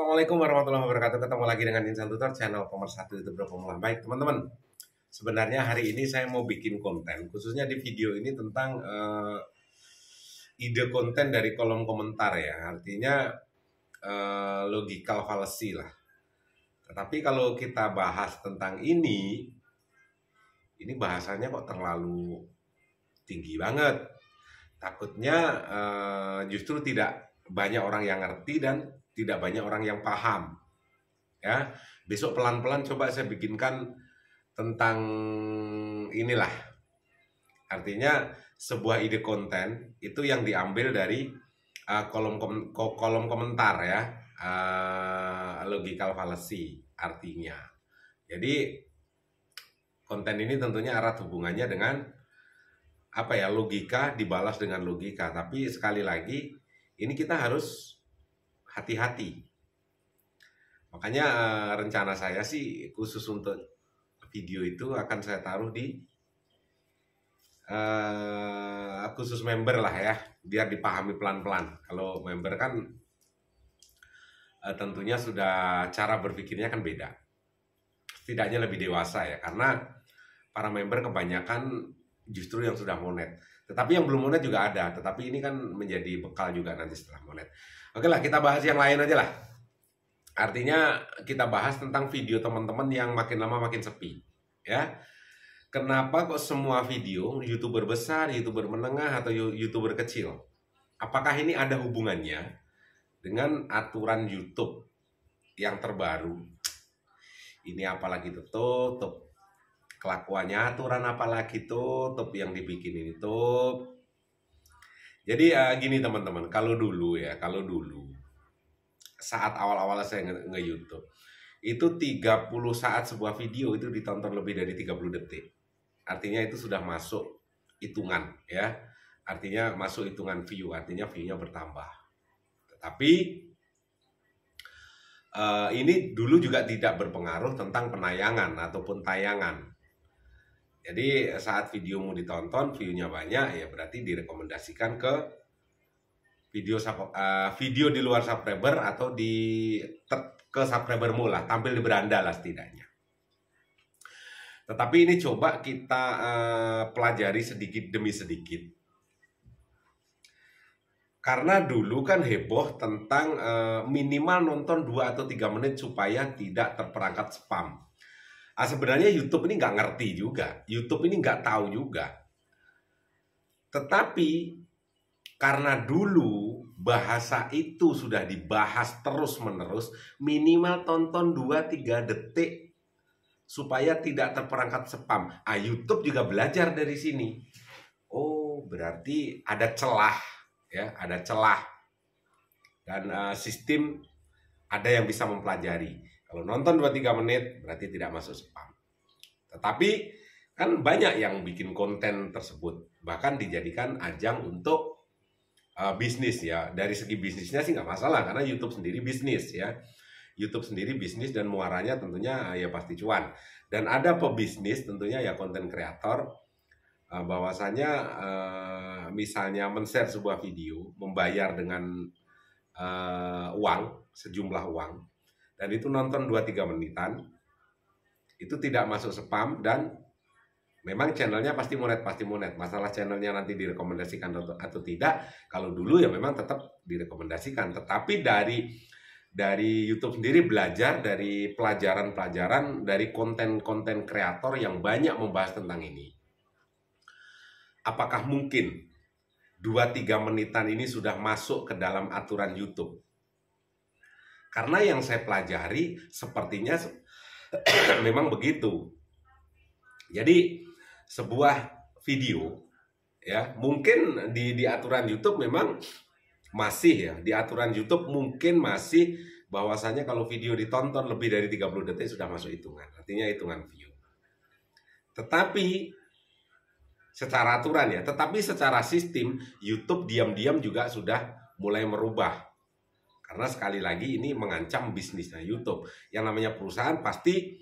Assalamualaikum warahmatullahi wabarakatuh. Ketemu lagi dengan Insan Tutor, channel pemersatu YouTube pemula. Baik teman-teman, sebenarnya hari ini saya mau bikin konten, khususnya di video ini tentang ide konten dari kolom komentar ya. Artinya logical fallacy lah. Tetapi kalau kita bahas tentang ini bahasanya kok terlalu tinggi banget. Takutnya justru tidak banyak orang yang ngerti dan tidak banyak orang yang paham. Ya, besok pelan-pelan coba saya bikinkan tentang inilah. Artinya sebuah ide konten itu yang diambil dari kolom komentar ya, logical fallacy artinya. Jadi konten ini tentunya erat hubungannya dengan apa ya, logika dibalas dengan logika. Tapi sekali lagi ini kita harus hati-hati. Makanya rencana saya sih khusus untuk video itu akan saya taruh di khusus member lah ya, biar dipahami pelan-pelan. Kalau member kan tentunya sudah cara berpikirnya kan beda, setidaknya lebih dewasa ya, karena para member kebanyakan justru yang sudah monet. Tetapi yang belum monet juga ada, tetapi ini kan menjadi bekal juga nanti setelah monet. Oke lah, kita bahas yang lain aja lah. Artinya kita bahas tentang video teman-teman yang makin lama makin sepi ya. Kenapa kok semua video YouTuber besar, YouTuber menengah, atau YouTuber kecil, apakah ini ada hubungannya dengan aturan YouTube yang terbaru? Ini apalagi tutup, kelakuannya aturan apalagi tutup yang dibikin ini tuh. Jadi gini teman-teman, kalau dulu saat awal-awal saya nge-YouTube itu 30 saat sebuah video itu ditonton lebih dari 30 detik. Artinya itu sudah masuk hitungan ya. Artinya masuk hitungan view, artinya view-nya bertambah. Tetapi ini dulu juga tidak berpengaruh tentang penayangan ataupun tayangan. Jadi saat videomu ditonton, view-nya banyak, ya berarti direkomendasikan ke video di luar subscriber atau ke subscribermu lah, tampil di beranda lah setidaknya. Tetapi ini coba kita pelajari sedikit demi sedikit. Karena dulu kan heboh tentang minimal nonton 2 atau 3 menit supaya tidak terperangkap spam. Sebenarnya YouTube ini nggak ngerti juga, YouTube ini nggak tahu juga. Tetapi karena dulu bahasa itu sudah dibahas terus-menerus, minimal tonton 2-3 detik supaya tidak terperangkap spam. YouTube juga belajar dari sini. Oh, berarti ada celah ya, ada celah. Dan sistem ada yang bisa mempelajari. Kalau nonton 2-3 menit berarti tidak masuk spam. Tetapi kan banyak yang bikin konten tersebut, bahkan dijadikan ajang untuk bisnis ya. Dari segi bisnisnya sih nggak masalah, karena YouTube sendiri bisnis ya. YouTube sendiri bisnis dan muaranya tentunya ya pasti cuan. Dan ada pebisnis tentunya ya, konten kreator, bahwasanya misalnya men-share sebuah video, membayar dengan uang, sejumlah uang, dan itu nonton 2-3 menitan, itu tidak masuk spam dan memang channelnya pasti monet. Masalah channelnya nanti direkomendasikan atau tidak, kalau dulu ya memang tetap direkomendasikan. Tetapi dari YouTube sendiri belajar dari pelajaran dari konten-konten kreator yang banyak membahas tentang ini. Apakah mungkin 2-3 menitan ini sudah masuk ke dalam aturan YouTube? Karena yang saya pelajari sepertinya memang begitu. Jadi sebuah video ya, mungkin di aturan YouTube memang masih ya, di aturan YouTube mungkin masih bahwasanya kalau video ditonton lebih dari 30 detik sudah masuk hitungan, artinya hitungan view. Tetapi secara aturan ya, tetapi secara sistem YouTube diam-diam juga sudah mulai merubah. Karena sekali lagi ini mengancam bisnisnya YouTube. Yang namanya perusahaan pasti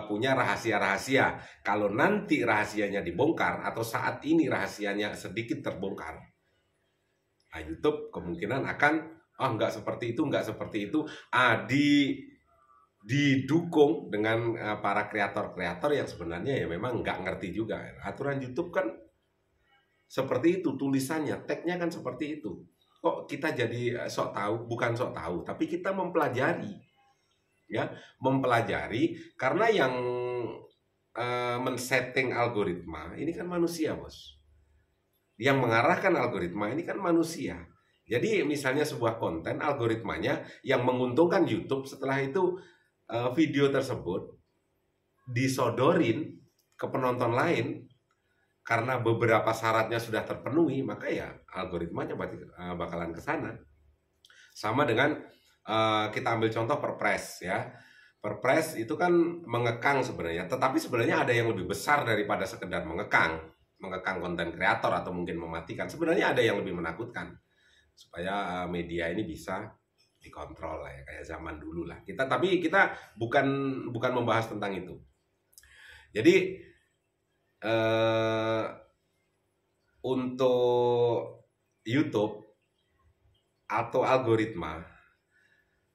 punya rahasia-rahasia. Kalau nanti rahasianya dibongkar atau saat ini rahasianya sedikit terbongkar, YouTube kemungkinan akan Ah, nggak seperti itu, nggak seperti itu. Didukung dengan para kreator-kreator yang sebenarnya ya memang nggak ngerti juga. Aturan YouTube kan seperti itu, tulisannya, tagnya kan seperti itu. Kok kita jadi sok tahu, bukan sok tahu, tapi kita mempelajari, ya, mempelajari karena yang men-setting algoritma ini kan manusia, bos. Yang mengarahkan algoritma ini kan manusia. Jadi misalnya sebuah konten, algoritmanya yang menguntungkan YouTube, setelah itu video tersebut disodorin ke penonton lain karena beberapa syaratnya sudah terpenuhi, maka ya algoritmanya bakalan ke sana. Sama dengan kita ambil contoh Perpres, ya. Perpres itu kan mengekang sebenarnya, tetapi sebenarnya ada yang lebih besar daripada sekedar mengekang konten kreator atau mungkin mematikan. Sebenarnya ada yang lebih menakutkan, supaya media ini bisa dikontrol lah, ya, kayak zaman dulu lah. Tapi kita bukan membahas tentang itu. Jadi untuk YouTube atau algoritma,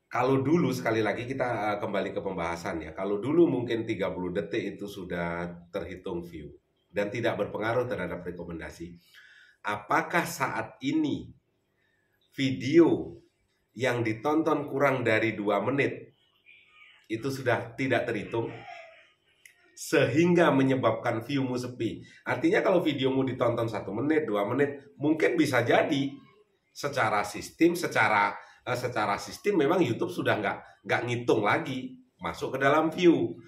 kalau dulu, sekali lagi kita kembali ke pembahasan ya, kalau dulu mungkin 30 detik itu sudah terhitung view dan tidak berpengaruh terhadap rekomendasi. Apakah saat ini video yang ditonton kurang dari 2 menit itu sudah tidak terhitung sehingga menyebabkan viewmu sepi? Artinya kalau videomu ditonton 1 menit, 2 menit, mungkin bisa jadi secara sistem memang YouTube sudah nggak ngitung lagi masuk ke dalam view.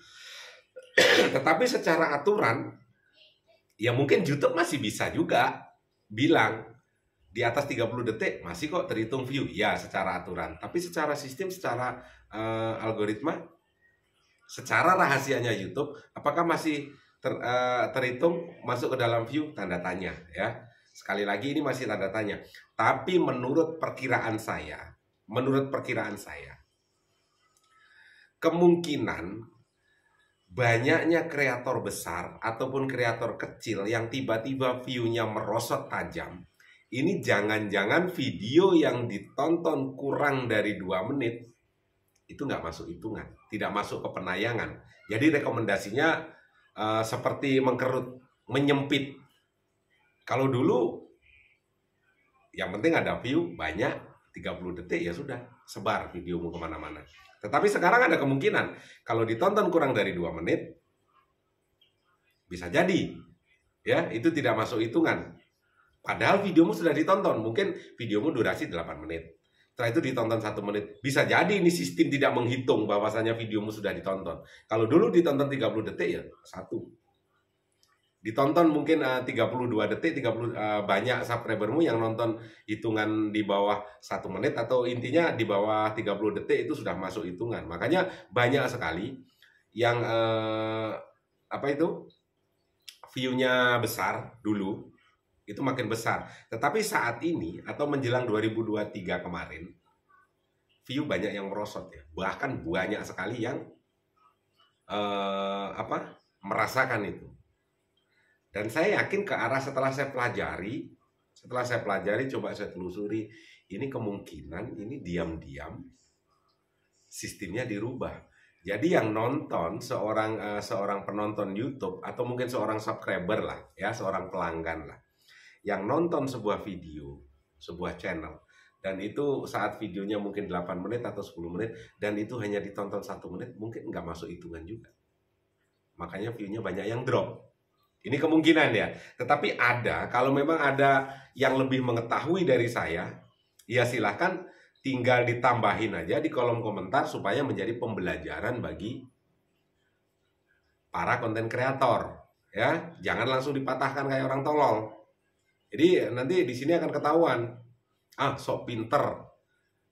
Tetapi secara aturan ya mungkin YouTube masih bisa juga bilang di atas 30 detik masih kok terhitung view, ya secara aturan. Tapi secara sistem, secara algoritma, secara rahasianya YouTube, apakah masih terhitung masuk ke dalam view? Tanda tanya, ya. Sekali lagi ini masih tanda tanya. Tapi menurut perkiraan saya, kemungkinan banyaknya kreator besar ataupun kreator kecil yang tiba-tiba view-nya merosot tajam, ini jangan-jangan video yang ditonton kurang dari 2 menit itu nggak masuk hitungan, tidak masuk ke penayangan. Jadi rekomendasinya seperti mengkerut, menyempit. Kalau dulu yang penting ada view banyak, 30 detik ya sudah, sebar videomu kemana-mana. Tetapi sekarang ada kemungkinan kalau ditonton kurang dari 2 menit, bisa jadi ya itu tidak masuk hitungan. Padahal videomu sudah ditonton, mungkin videomu durasi 8 menit. Setelah itu ditonton 1 menit. Bisa jadi ini sistem tidak menghitung bahwasanya videomu sudah ditonton. Kalau dulu ditonton 30 detik ya 1. Ditonton mungkin 32 detik, 30 banyak subscribermu yang nonton hitungan di bawah 1 menit atau intinya di bawah 30 detik itu sudah masuk hitungan. Makanya banyak sekali yang view-nya besar dulu, itu makin besar. Tetapi saat ini atau menjelang 2023 kemarin, view banyak yang merosot ya. Bahkan banyak sekali yang merasakan itu. Dan saya yakin ke arah setelah saya pelajari, coba saya telusuri, ini kemungkinan ini diam-diam sistemnya dirubah. Jadi yang nonton seorang penonton YouTube atau mungkin seorang subscriber lah, ya, seorang pelanggan lah, yang nonton sebuah video, sebuah channel, dan itu saat videonya mungkin 8 menit atau 10 menit, dan itu hanya ditonton 1 menit, mungkin nggak masuk hitungan juga. Makanya view-nya banyak yang drop. Ini kemungkinan ya. Tetapi kalau memang ada yang lebih mengetahui dari saya, ya silahkan tinggal ditambahin aja di kolom komentar supaya menjadi pembelajaran bagi para konten kreator. Ya, jangan langsung dipatahkan kayak orang tolol. Jadi nanti di sini akan ketahuan, sok pinter,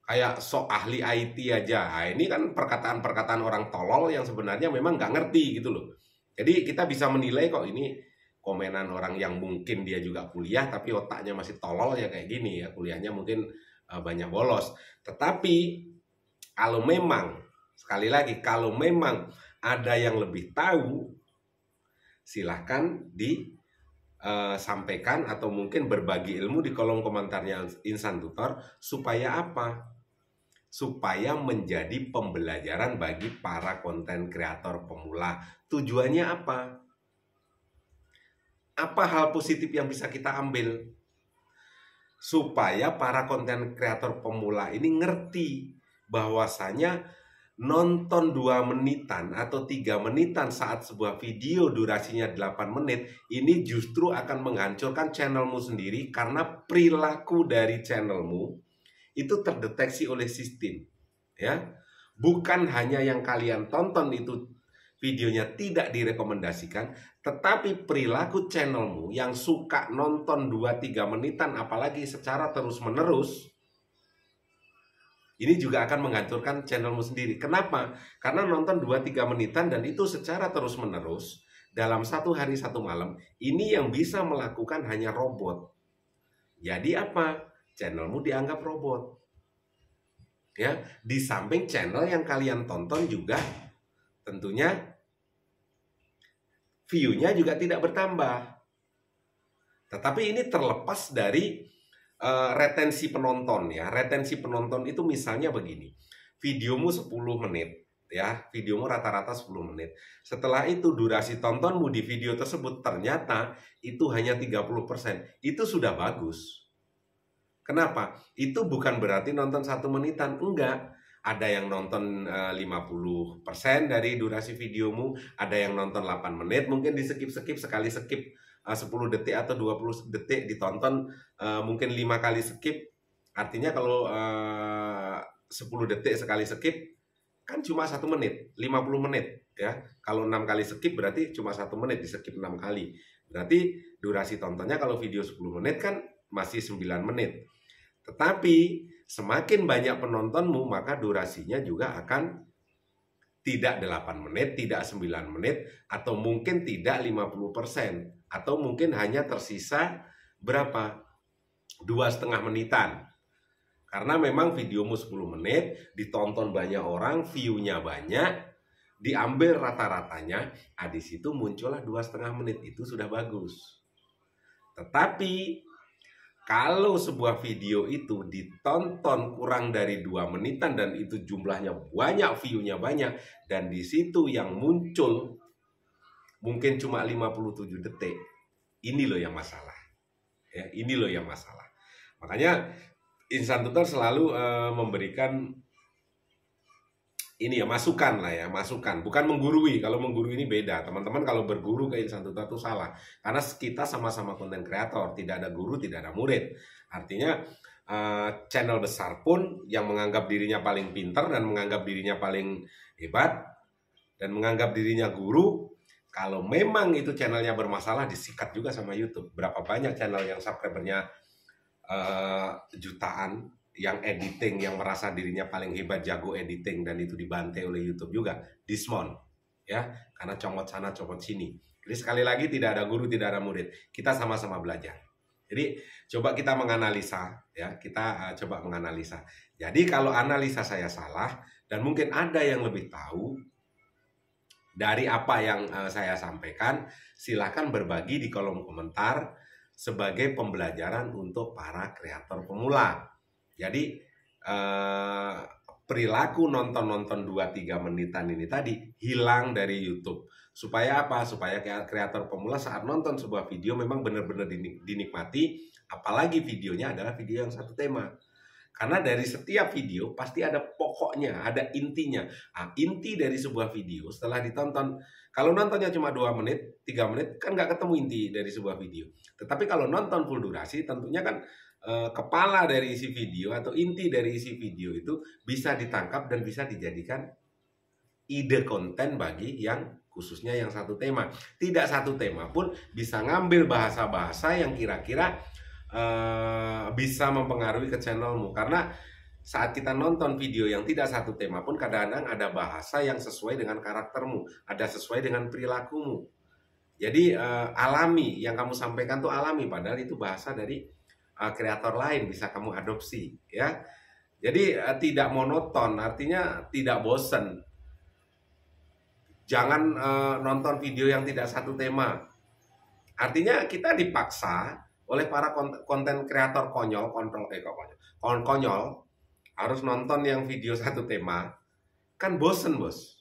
kayak sok ahli IT aja. Nah, ini kan perkataan-perkataan orang tolol yang sebenarnya memang nggak ngerti gitu loh. Jadi kita bisa menilai kok ini komenan orang yang mungkin dia juga kuliah tapi otaknya masih tolol ya kayak gini ya, kuliahnya mungkin banyak bolos. Tetapi kalau memang, sekali lagi, kalau memang ada yang lebih tahu, silahkan disampaikan atau mungkin berbagi ilmu di kolom komentarnya Insan Tutor. Supaya apa? supaya menjadi pembelajaran bagi para konten kreator pemula. Tujuannya apa? Apa hal positif yang bisa kita ambil? Supaya para konten kreator pemula ini ngerti bahwasanya nonton 2 menitan atau 3 menitan saat sebuah video durasinya 8 menit ini justru akan menghancurkan channelmu sendiri, karena perilaku dari channelmu itu terdeteksi oleh sistem, ya. Bukan hanya yang kalian tonton itu videonya tidak direkomendasikan, tetapi perilaku channelmu yang suka nonton 2-3 menitan apalagi secara terus-menerus, ini juga akan menghancurkan channelmu sendiri. Kenapa? Karena nonton 2-3 menitan dan itu secara terus-menerus dalam 1 hari 1 malam, ini yang bisa melakukan hanya robot. Jadi apa? Channelmu dianggap robot. Ya, di samping channel yang kalian tonton juga tentunya view-nya juga tidak bertambah. Tetapi ini terlepas dari retensi penonton, ya. Retensi penonton itu misalnya begini. Videomu 10 menit, ya. Videomu rata-rata 10 menit. Setelah itu durasi tontonmu di video tersebut ternyata itu hanya 30%. Itu sudah bagus. Kenapa? Itu bukan berarti nonton 1 menitan, enggak. Ada yang nonton 50% dari durasi videomu, ada yang nonton 8 menit, mungkin di skip-skip, sekali skip 10 detik atau 20 detik ditonton, mungkin 5 kali skip. Artinya kalau 10 detik sekali skip kan cuma 1 menit, 50 menit, ya. Kalau 6 kali skip berarti cuma 1 menit, di skip 6 kali. Berarti durasi tontonnya kalau video 10 menit kan masih 9 menit. Tetapi semakin banyak penontonmu, maka durasinya juga akan tidak 8 menit, tidak 9 menit, atau mungkin tidak 50%, atau mungkin hanya tersisa berapa? 2,5 menitan. Karena memang videomu 10 menit, ditonton banyak orang, view-nya banyak, diambil rata-ratanya, di situ muncullah 2,5 menit, itu sudah bagus. Tetapi kalau sebuah video itu ditonton kurang dari 2 menitan dan itu jumlahnya banyak, view-nya banyak, dan di situ yang muncul mungkin cuma 57 detik, ini loh yang masalah. Ya, ini loh yang masalah. Makanya Insan Tutor selalu memberikan ini ya, masukan lah ya, masukan, bukan menggurui. Kalau menggurui ini beda, teman-teman. Kalau berguru ke Insan Tutor itu salah, karena kita sama-sama konten kreator, tidak ada guru, tidak ada murid. Artinya channel besar pun yang menganggap dirinya paling pintar dan menganggap dirinya paling hebat dan menganggap dirinya guru, kalau memang itu channelnya bermasalah, disikat juga sama YouTube. Berapa banyak channel yang subscribernya jutaan, yang editing, yang merasa dirinya paling hebat, jago editing, dan itu dibantai oleh YouTube juga, dismon, ya, karena comot sana comot sini. Jadi sekali lagi, tidak ada guru, tidak ada murid, kita sama-sama belajar. Jadi coba kita menganalisa, ya, kita coba menganalisa. Jadi kalau analisa saya salah dan mungkin ada yang lebih tahu dari apa yang saya sampaikan, silakan berbagi di kolom komentar sebagai pembelajaran untuk para kreator pemula. Jadi perilaku nonton-nonton 2-3 menitan ini tadi hilang dari YouTube. Supaya apa? Supaya kreator pemula saat nonton sebuah video memang benar-benar dinikmati, apalagi videonya adalah video yang satu tema. Karena dari setiap video pasti ada pokoknya, ada intinya. Inti dari sebuah video setelah ditonton, kalau nontonnya cuma 2 menit, 3 menit, kan nggak ketemu inti dari sebuah video. Tetapi kalau nonton full durasi, tentunya kan kepala dari isi video atau inti dari isi video itu bisa ditangkap dan bisa dijadikan ide konten bagi yang khususnya yang satu tema. Tidak satu tema pun bisa ngambil bahasa-bahasa yang kira-kira bisa mempengaruhi ke channelmu. Karena saat kita nonton video yang tidak satu tema pun, kadang-kadang ada bahasa yang sesuai dengan karaktermu, ada sesuai dengan perilakumu. Jadi alami, yang kamu sampaikan tuh alami, padahal itu bahasa dari kreator lain, bisa kamu adopsi, ya. Jadi tidak monoton, artinya tidak bosen. Jangan nonton video yang tidak satu tema. Artinya kita dipaksa oleh para konten kreator konyol, konyol, harus nonton yang video satu tema, kan bosen bos.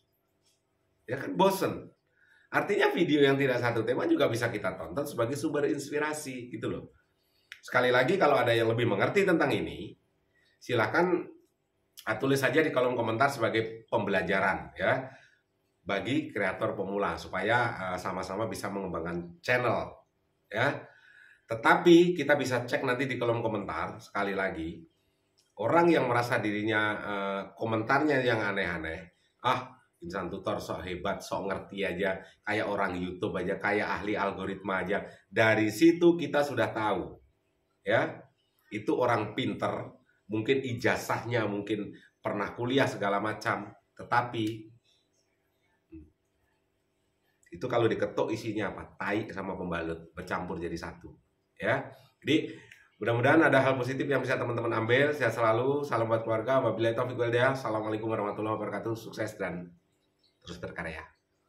Ya kan bosen. Artinya video yang tidak satu tema juga bisa kita tonton sebagai sumber inspirasi gitu loh. Sekali lagi kalau ada yang lebih mengerti tentang ini, silakan tulis saja di kolom komentar sebagai pembelajaran ya bagi kreator pemula supaya sama-sama bisa mengembangkan channel ya. Tetapi kita bisa cek nanti di kolom komentar sekali lagi. Orang yang merasa dirinya komentarnya yang aneh-aneh, Insan Tutor sok hebat, sok ngerti aja, kayak orang YouTube aja, kayak ahli algoritma aja. Dari situ kita sudah tahu, ya, itu orang pinter, mungkin ijazahnya, mungkin pernah kuliah segala macam, tetapi itu kalau diketuk isinya apa? Tai sama pembalut bercampur jadi satu, ya. Jadi mudah-mudahan ada hal positif yang bisa teman-teman ambil. Sehat selalu, salam buat keluarga. Wabillahi taufiq wal hidayah. Assalamualaikum warahmatullahi wabarakatuh. Sukses dan terus berkarya.